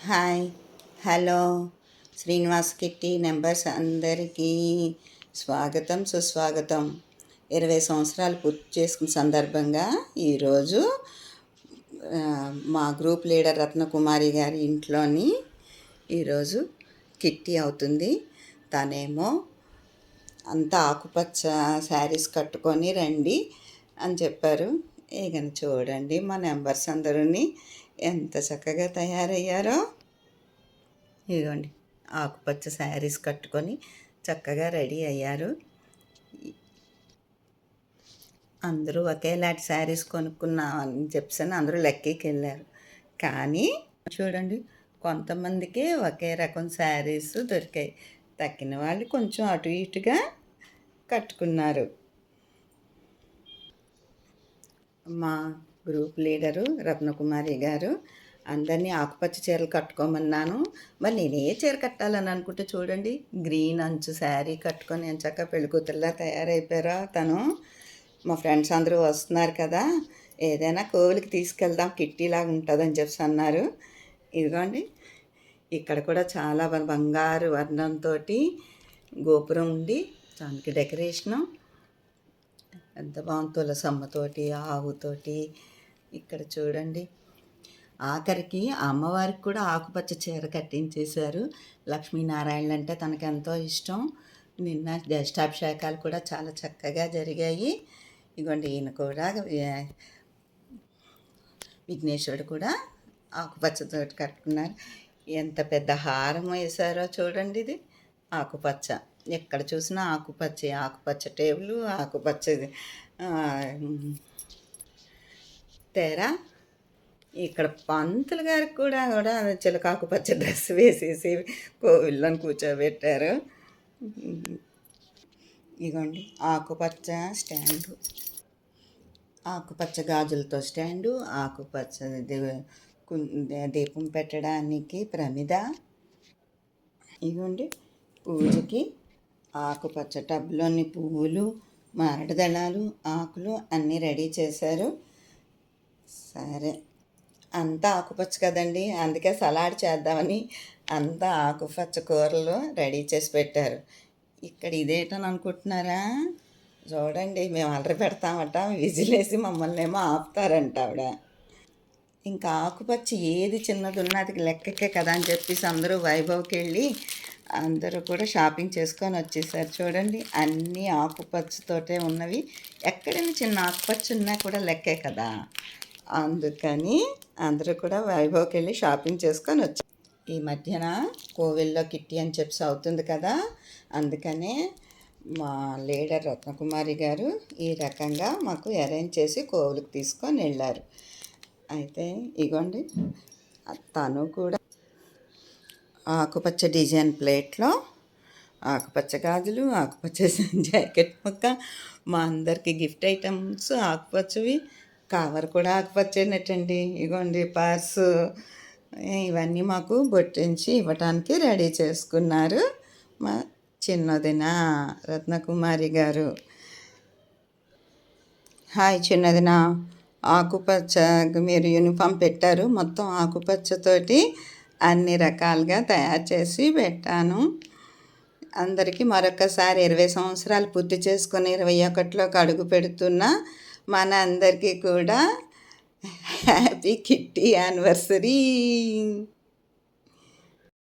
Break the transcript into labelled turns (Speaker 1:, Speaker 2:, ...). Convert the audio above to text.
Speaker 1: Hi, hello, Srinivas kitty numbers అందరికీ స్వాగతం, సుస్వాగతం. 20 సంవత్సరాలు పూర్తి చేసుకున్న సందర్భంగా ఈరోజు మా గ్రూప్ లీడర్ రత్నకుమారి గారి ఇంట్లోని ఈరోజు కిట్టి అవుతుంది. తనేమో అంతా ఆకుపచ్చ శారీస్ కట్టుకొని రండి అని చెప్పారు. ఇక చూడండి మా నెంబర్స్ అందరూని ఎంత చక్కగా తయారయ్యారో. ఇదిగోండి, ఆకుపచ్చ శారీస్ కట్టుకొని చక్కగా రెడీ అయ్యారు. అందరూ ఒకేలాంటి శారీస్ కొనుక్కున్నామని చెప్పాను, అందరూ లక్కీకి వెళ్ళారు. కానీ చూడండి, కొంతమందికి ఒకే రకం శారీస్ దొరికాయి. తక్కిన వాళ్ళు కొంచెం అటు ఇటుగా కట్టుకున్నారు. మా గ్రూప్ లీడరు రత్నకుమారి గారు అందరినీ ఆకుపచ్చ చీరలు కట్టుకోమన్నాను. మరి నేను ఏ చీర కట్టాలని అనుకుంటే చూడండి, గ్రీన్ అంచు శారీ కట్టుకొని ఎంచక్క పెళ్ళికూతురులా తయారైపోయారో. తను మా ఫ్రెండ్స్ అందరూ వస్తున్నారు కదా, ఏదైనా కోవిలికి తీసుకెళ్దాం, కిట్టీలాగా ఉంటుందని చెప్పి అన్నారు. ఇదిగోండి, ఇక్కడ కూడా చాలా బంగారు వర్ణంతో గోపురం ఉండి దానికి డెకరేషను ఎంత బాగుంది, తులసమ్మతోటి, ఆవుతోటి. ఇక్కడ చూడండి, ఆఖరికి అమ్మవారికి కూడా ఆకుపచ్చ చీర కట్టించేశారు. లక్ష్మీనారాయణలు అంటే తనకు ఎంతో ఇష్టం. నిన్న జ్యేష్ఠాభిషేకాలు కూడా చాలా చక్కగా జరిగాయి. ఇదిగోండి, ఈయన కూడా విఘ్నేశ్వరుడు కూడా ఆకుపచ్చతోటి కట్టుకున్నారు. ఎంత పెద్ద హారం వేశారో చూడండి. ఇది ఆకుపచ్చ, ఎక్కడ చూసినా ఆకుపచ్చ, ఆకుపచ్చ టేబుల్, ఆకుపచ్చ తెర. ఇక్కడ పంతులు గారికి కూడా చిలకాకుపచ్చ డ్రెస్ వేసేసి కోవిల్లోని కూర్చోబెట్టారు. ఇదిగోండి, ఆకుపచ్చ స్టాండు, ఆకుపచ్చ గాజులతో స్టాండు, ఆకుపచ్చ దీపం పెట్టడానికి ప్రమిద. ఇదిగోండి, పూజకి ఆకుపచ్చ టబ్లోని పువ్వులు, మామిడి దళాలు, ఆకులు అన్నీ రెడీ చేశారు. సరే, అంతా ఆకుపచ్చ కదండి, అందుకే సలాడ్ చేద్దామని అంతా ఆకుపచ్చ కూరలు రెడీ చేసి పెట్టారు. ఇక్కడ ఇదేటని అనుకుంటున్నారా? చూడండి, మేము అల్లరి పెడతామట, విజిలేసి మమ్మల్ని ఏమో ఆపుతారంట ఆవిడ. ఇంకా ఆకుపచ్చ ఏది చిన్నది ఉన్నది లెక్కకే కదా అని చెప్పేసి అందరూ వైభవ్కి వెళ్ళి అందరూ కూడా షాపింగ్ చేసుకొని వచ్చేసారు. చూడండి, అన్నీ ఆకుపచ్చతోటే ఉన్నవి. ఎక్కడైనా చిన్న ఆకుపచ్చ ఉన్నా కూడా లెక్కే కదా, అందుకని అందరూ కూడా వైభవ్కి వెళ్ళి షాపింగ్ చేసుకొని వచ్చారు. ఈ మధ్యన కోవిల్లో కిట్టి అని చెప్పి అవుతుంది కదా, అందుకనే మా లీడర్ రత్నకుమారి గారు ఈ రకంగా మాకు అరేంజ్ చేసి కోవిలికి తీసుకొని వెళ్ళారు. అయితే ఇగోండి, తను కూడా ఆకుపచ్చ డిజైన్ ప్లేట్లో ఆకుపచ్చ గాజులు, ఆకుపచ్చ జాకెట్ ముక్క, మా అందరికి గిఫ్ట్ ఐటమ్స్ ఆకుపచ్చవి, కవర్ కూడా ఆకుపచ్చేనట్టండి. ఇగోండి పర్సు, ఇవన్నీ మాకు బొట్టించి ఇవ్వటానికి రెడీ చేసుకున్నారు మా చిన్నదిన రత్నకుమారి గారు. హాయ్ చిన్నదిన, ఆకుపచ్చ మీరు యూనిఫామ్ పెట్టారు, మొత్తం ఆకుపచ్చతోటి అన్ని రకాలుగా తయారు చేసి పెట్టాను. అందరికీ మరొకసారి 20 సంవత్సరాలు పూర్తి చేసుకొని 21లోకి అడుగు పెడుతున్న మన అందరికీ కూడా హ్యాపీ కిట్టి యానివర్సరీ.